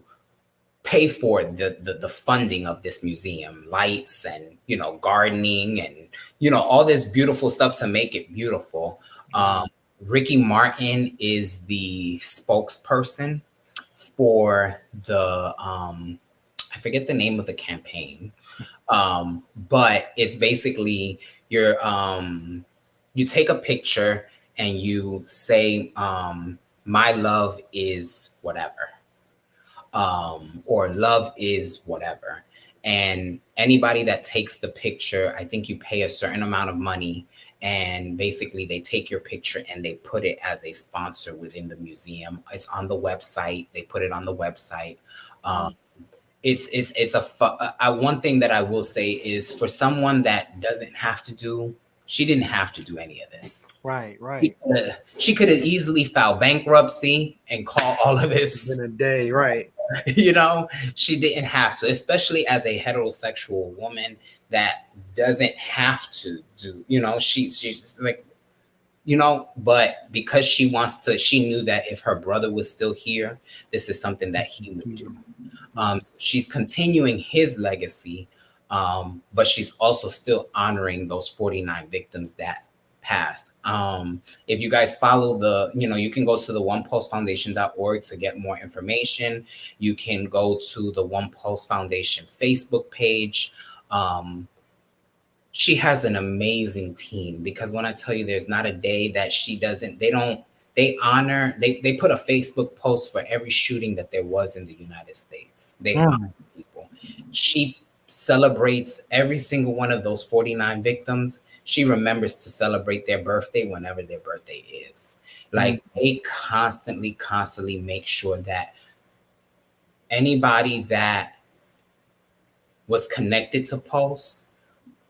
pay for the funding of this museum, lights and gardening and all this beautiful stuff to make it beautiful. Ricky Martin is the spokesperson for the I forget the name of the campaign, but it's basically you take a picture and you say, my love is whatever, or love is whatever. And anybody that takes the picture, I think you pay a certain amount of money, and basically they take your picture and they put it as a sponsor within the museum. It's on the website. They put it on the website. One thing that I will say is, for someone that doesn't have to do, she didn't have to do any of this. Right. She could have easily filed bankruptcy and call all of this In a day, right? She didn't have to, especially as a heterosexual woman that doesn't have to do. She's just like, but because she knew that if her brother was still here, this is something that he would do. She's continuing his legacy, but she's also still honoring those 49 victims that passed. If you guys follow the, you can go to the onepulsefoundation.org to get more information. You can go to the One Pulse Foundation Facebook page. She has an amazing team, because when I tell you, there's not a day that she doesn't, they put a Facebook post for every shooting that there was in the United States. They honor people. She celebrates every single one of those 49 victims. She remembers to celebrate their birthday whenever their birthday is. Like, they constantly make sure that anybody that was connected to Pulse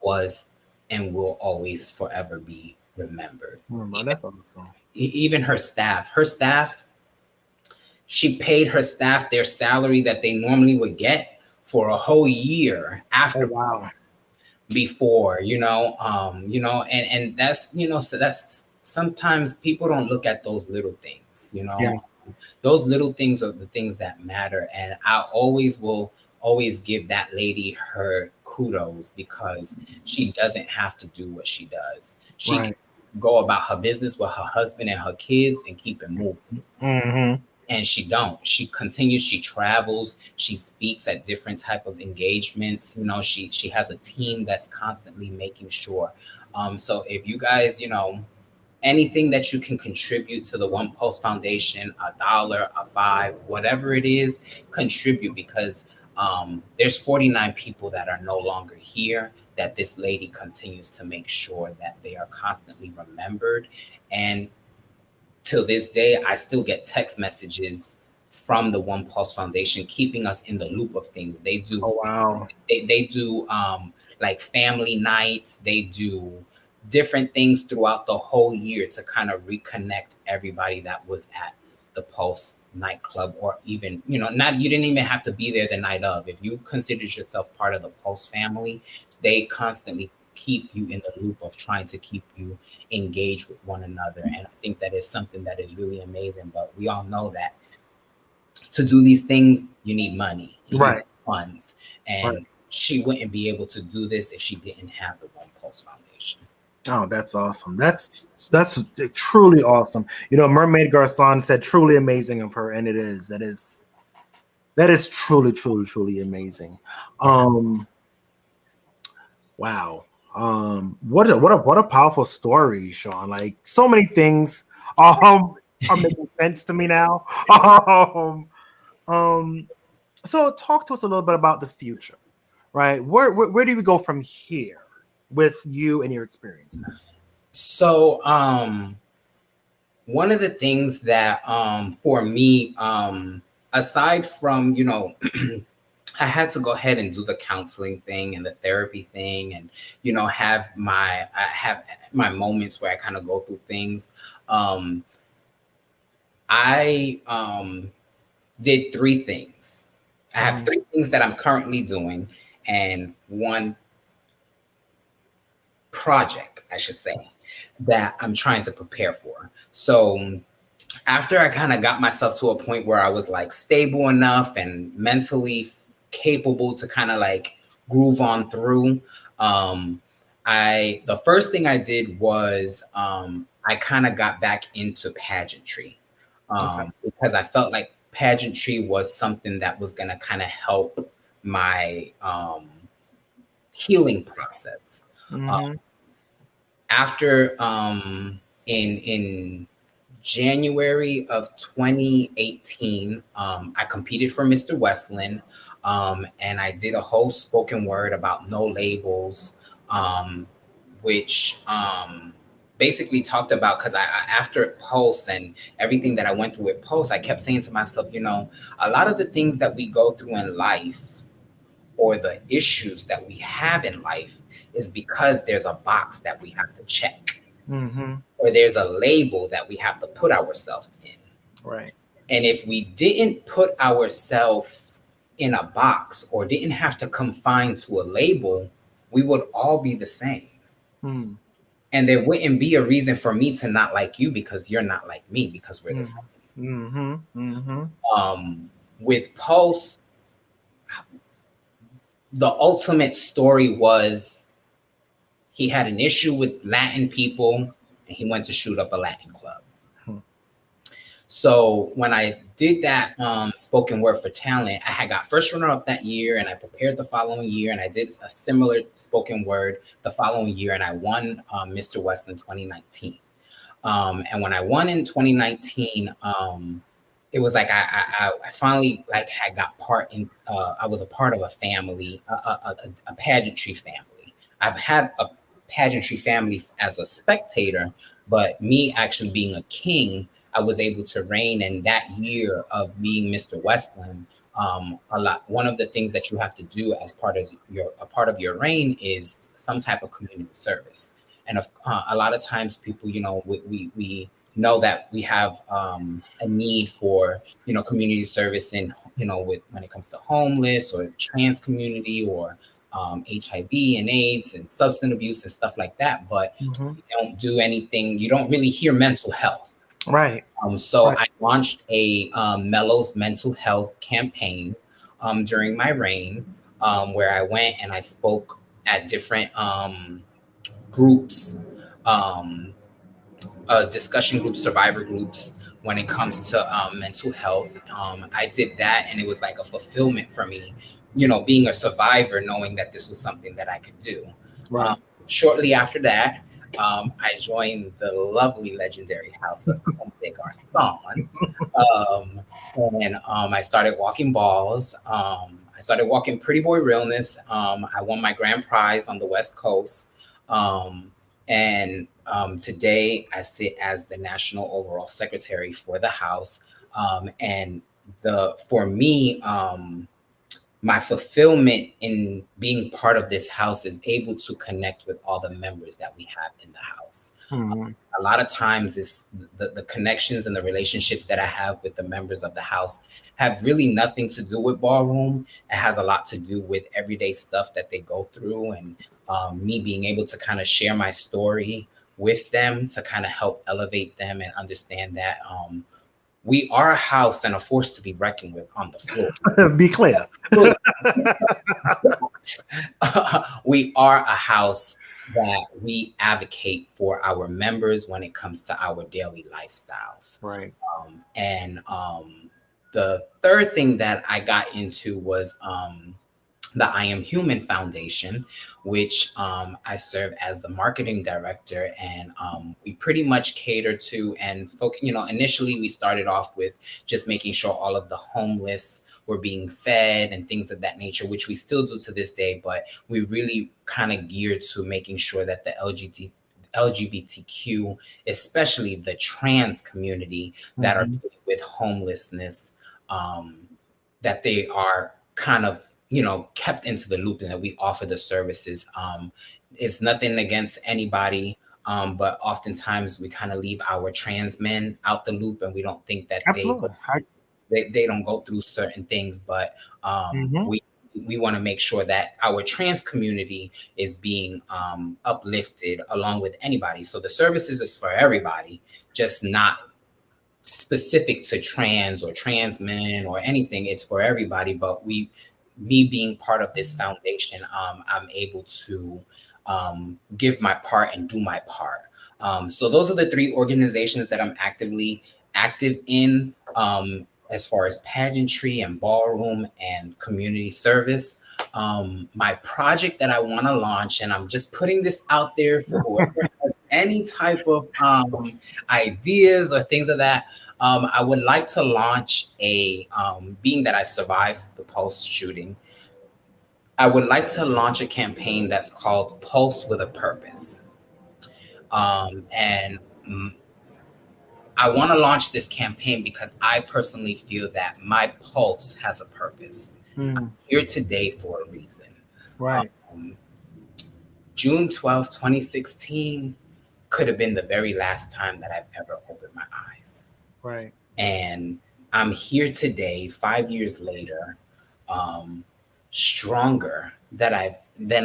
was and will always forever be remembered. That's awesome. Even her staff, she paid her staff their salary that they normally would get for a whole year after. Oh, wow. Before, and that's, so that's, sometimes people don't look at those little things, Yeah. Those little things are the things that matter. And I will always give that lady her kudos, because she doesn't have to do what she does. She can go about her business with her husband and her kids and keep it moving. And she don't. She continues. She travels. She speaks at different type of engagements. She has a team that's constantly making sure. So if you guys, anything that you can contribute to the One Pulse Foundation, $1, $5, whatever it is, contribute, because there's 49 people that are no longer here, that this lady continues to make sure that they are constantly remembered. And till this day, I still get text messages from the One Pulse Foundation, keeping us in the loop of things. They do. Oh, wow. They do like family nights. They do different things throughout the whole year to kind of reconnect everybody that was at the Pulse nightclub, or even, you didn't even have to be there the night of. If you considered yourself part of the Pulse family, they constantly keep you in the loop of trying to keep you engaged with one another. And I think that is something that is really amazing. But we all know that to do these things, you need money, you need funds. And she wouldn't be able to do this if she didn't have the One Pulse Foundation. Oh, that's awesome. That's truly awesome. Mermaid Garcon said truly amazing of her, and it is. That is truly amazing. Wow. What a powerful story, Shawn. Like, so many things are making sense to me now. So talk to us a little bit about the future, right? Where do we go from here with you and your experiences? So one of the things that for me, aside from, I had to go ahead and do the counseling thing and the therapy thing, and have my moments where I kind of go through things. I did 3 things. I have 3 things that I'm currently doing, and 1 project, I should say, that I'm trying to prepare for. So after I kind of got myself to a point where I was like stable enough and mentally capable to kind of like groove on through, the first thing I did was I kind of got back into pageantry, because I felt like pageantry was something that was going to kind of help my healing process. After in January of 2018, I competed for Mr. Westland, and I did a whole spoken word about no labels, which basically talked about, because I after Pulse and everything that I went through with Pulse, I kept saying to myself, a lot of the things that we go through in life, or the issues that we have in life, is because there's a box that we have to check, or there's a label that we have to put ourselves in. Right. And if we didn't put ourselves in a box, or didn't have to confine to a label, we would all be the same. And there wouldn't be a reason for me to not like you because you're not like me, because we're the same. With Pulse, the ultimate story was he had an issue with Latin people and he went to shoot up a Latin club. Hmm. So when I did that spoken word for talent, I had got first runner up that year, and I prepared the following year, and I did a similar spoken word the following year, and I won Mr. West in 2019. And when I won in 2019, it was like I finally like had got part in. I was a part of a family, a pageantry family. I've had a pageantry family as a spectator, but me actually being a king, I was able to reign. And that year of being Mr. Westland, a lot. One of the things that you have to do as part of your reign is some type of community service. And a lot of times, people, we know that we have a need for community service in with when it comes to homeless or trans community or HIV and AIDS and substance abuse and stuff like that, but Mhm. you don't do anything. You don't really hear mental health. Right. So Right. I launched a Mellows mental health campaign during my reign, where I went and I spoke at different groups, um, discussion groups, survivor groups, when it comes to mental health. I did that, and it was like a fulfillment for me, being a survivor, knowing that this was something that I could do. Um, Right. Shortly after that, I joined the lovely legendary house of Conte Garcon. Um, and I started walking balls. I started walking Pretty Boy Realness. I won my grand prize on the West Coast. And today I sit as the national overall secretary for the house. And for me, my fulfillment in being part of this house is able to connect with all the members that we have in the house. Mhm. A lot of times it's the connections and the relationships that I have with the members of the house have really nothing to do with ballroom. It has a lot to do with everyday stuff that they go through, and me being able to kind of share my story with them to kind of help elevate them and understand that we are a house and a force to be reckoned with on the floor. Be clear. We are a house that we advocate for our members when it comes to our daily lifestyles. Right. And the third thing that I got into was the I Am Human Foundation, which I serve as the marketing director, and we pretty much cater to and initially we started off with just making sure all of the homeless were being fed and things of that nature, which we still do to this day, but we really kind of geared to making sure that the LGBTQ, especially the trans community that are Mhm. dealing with homelessness, um, that they are kind of kept into the loop and that we offer the services. It's nothing against anybody, but oftentimes we kind of leave our trans men out the loop, and we don't think that Absolutely. they don't go through certain things, but Mhm. we want to make sure that our trans community is being uplifted along with anybody. So the services is for everybody, just not specific to trans or trans men or anything. It's for everybody. But me being part of this foundation, I'm able to give my part and do my part. So those are the three organizations that I'm active in, as far as pageantry and ballroom and community service. My project that I want to launch, and I'm just putting this out there for whoever has any type of ideas or things of that. I would like to launch being that I survived the Pulse shooting, I would like to launch a campaign that's called Pulse with a Purpose. And I want to launch this campaign because I personally feel that my pulse has a purpose. I'm Mm. here today for a reason. Right. Um, June 12th, 2016 could have been the very last time that I've ever opened my eyes. Right. And I'm here today, 5 years later, um, stronger than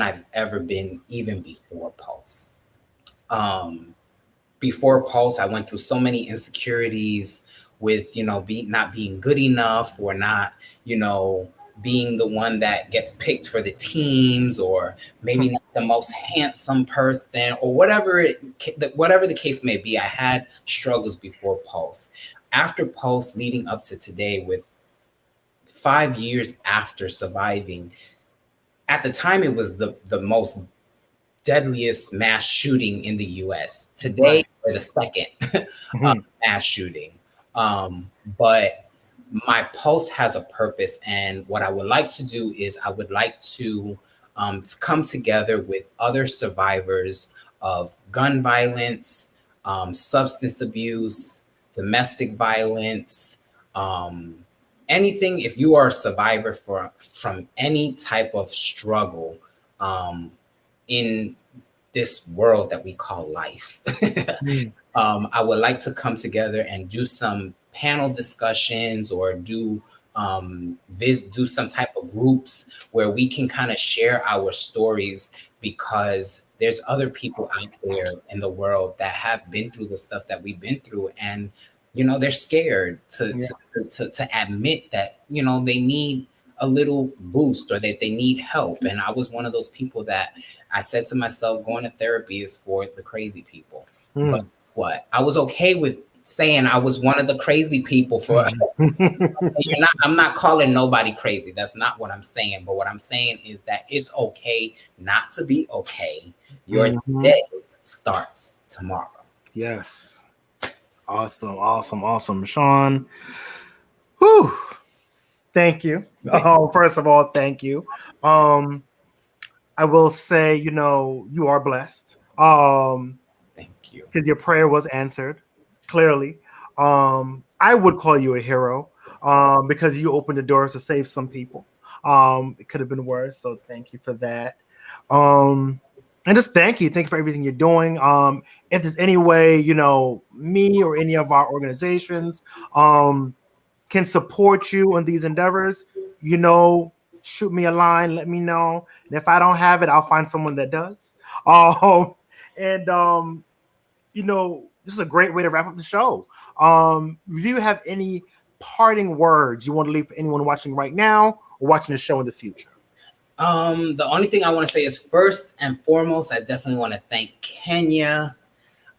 I've ever been, even before Pulse. Um, Before Pulse, I went through so many insecurities with not being good enough, or not being the one that gets picked for the teams, or maybe not the most handsome person or whatever the case may be. I had struggles before Pulse. After Pulse, leading up to today, with 5 years after surviving, at the time it was the most deadliest mass shooting in the US. Today, Right. we're the second Mhm. mass shooting. But my post has a purpose, and what I would like to do is I would like to come together with other survivors of gun violence, substance abuse, domestic violence, um, anything. If you are a survivor from any type of struggle um, in this world that we call life. Mm. I would like to come together and do some panel discussions or do some type of groups where we can kind of share our stories, because there's other people out there in the world that have been through the stuff that we've been through, and they're scared to Yeah. to admit that they need a little boost or that they need help. And I was one of those people that I said to myself, going to therapy is for the crazy people. But Mm. guess what? I was okay with saying I was one of the crazy people for Mhm. I'm not calling nobody crazy. That's not what I'm saying. But what I'm saying is that it's okay not to be okay. Your Mhm. day starts tomorrow. Yes. Awesome. Awesome. Awesome. Shawn. Whew. Thank you. Oh, first of all, thank you. Um, I will say, you are blessed. Thank you. Because your prayer was answered clearly. I would call you a hero because you opened the doors to save some people. It could have been worse, so thank you for that. Um, and just thank you for everything you're doing. If there's any way, me or any of our organizations can support you in these endeavors, you know, shoot me a line, let me know. And if I don't have it, I'll find someone that does. And this is a great way to wrap up the show. Do you have any parting words you want to leave for anyone watching right now or watching the show in the future? The only thing I want to say is, first and foremost, I definitely want to thank Kenya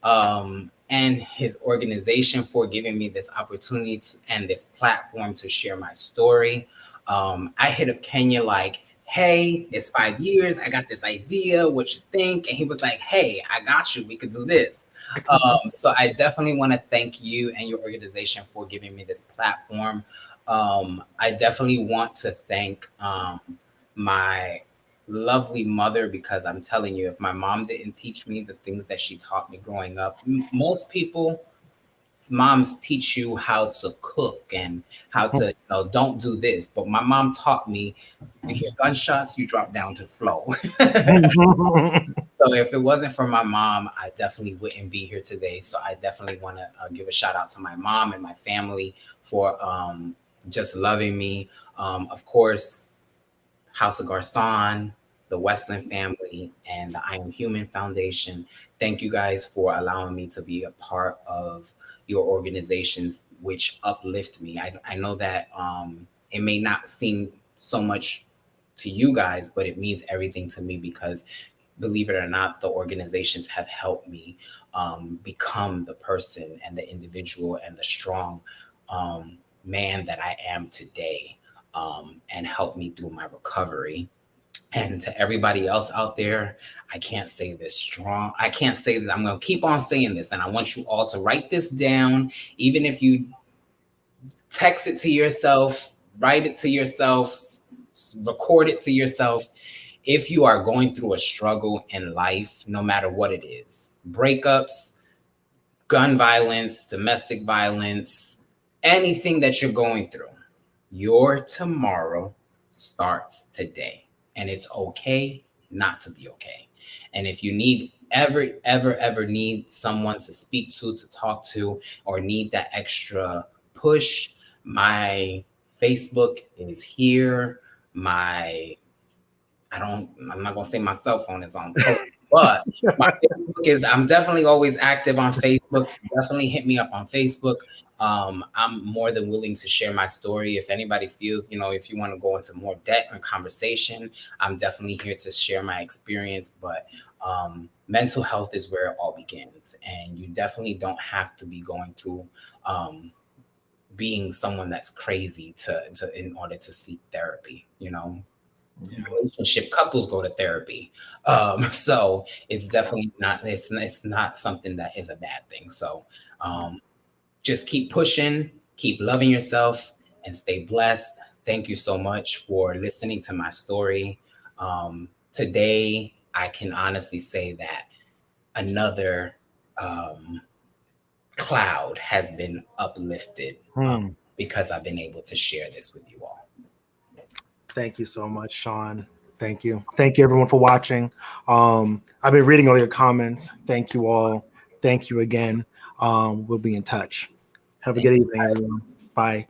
and his organization for giving me this opportunity and this platform to share my story. I hit up Kenya like, hey, it's 5 years. I got this idea. What you think? And he was like, hey, I got you. We could do this. So I definitely want to thank you and your organization for giving me this platform. I definitely want to thank my lovely mother, because I'm telling you, if my mom didn't teach me the things that she taught me growing up, most people moms teach you how to cook and how to don't do this, but my mom taught me, you hear gunshots, you drop down to the floor. So if it wasn't for my mom, I definitely wouldn't be here today. So I definitely want to give a shout out to my mom and my family for just loving me. Of course, House of Garcon, the Westland family, and the I Am Human Foundation. Thank you guys for allowing me to be a part of your organizations, which uplift me. I know that it may not seem so much to you guys, but it means everything to me, because believe it or not, the organizations have helped me become the person and the individual and the strong man that I am today, and helped me through my recovery. And to everybody else out there, I can't say this strong. I can't say that. I'm going to keep on saying this. And I want you all to write this down. Even if you text it to yourself, write it to yourself, record it to yourself. If you are going through a struggle in life, no matter what it is, breakups, gun violence, domestic violence, anything that you're going through, your tomorrow starts today. And it's okay not to be okay. And if you need ever need someone to speak to talk to, or need that extra push, my Facebook is here. I'm not gonna say my cell phone is on post. But my Facebook is, I'm definitely always active on Facebook. So definitely hit me up on Facebook. I'm more than willing to share my story. If anybody feels, if you want to go into more depth and conversation, I'm definitely here to share my experience. But mental health is where it all begins. And you definitely don't have to be going through being someone that's crazy to in order to seek therapy. Relationship couples go to therapy, so it's definitely not, it's not something that is a bad thing. So just keep pushing, keep loving yourself, and stay blessed. Thank you so much for listening to my story. Today I can honestly say that another cloud has been uplifted, because I've been able to share this with you all. Thank you so much, Shawn. Thank you. Thank you, everyone, for watching. I've been reading all your comments. Thank you all. Thank you again. We'll be in touch. Have a good evening, everyone. Bye.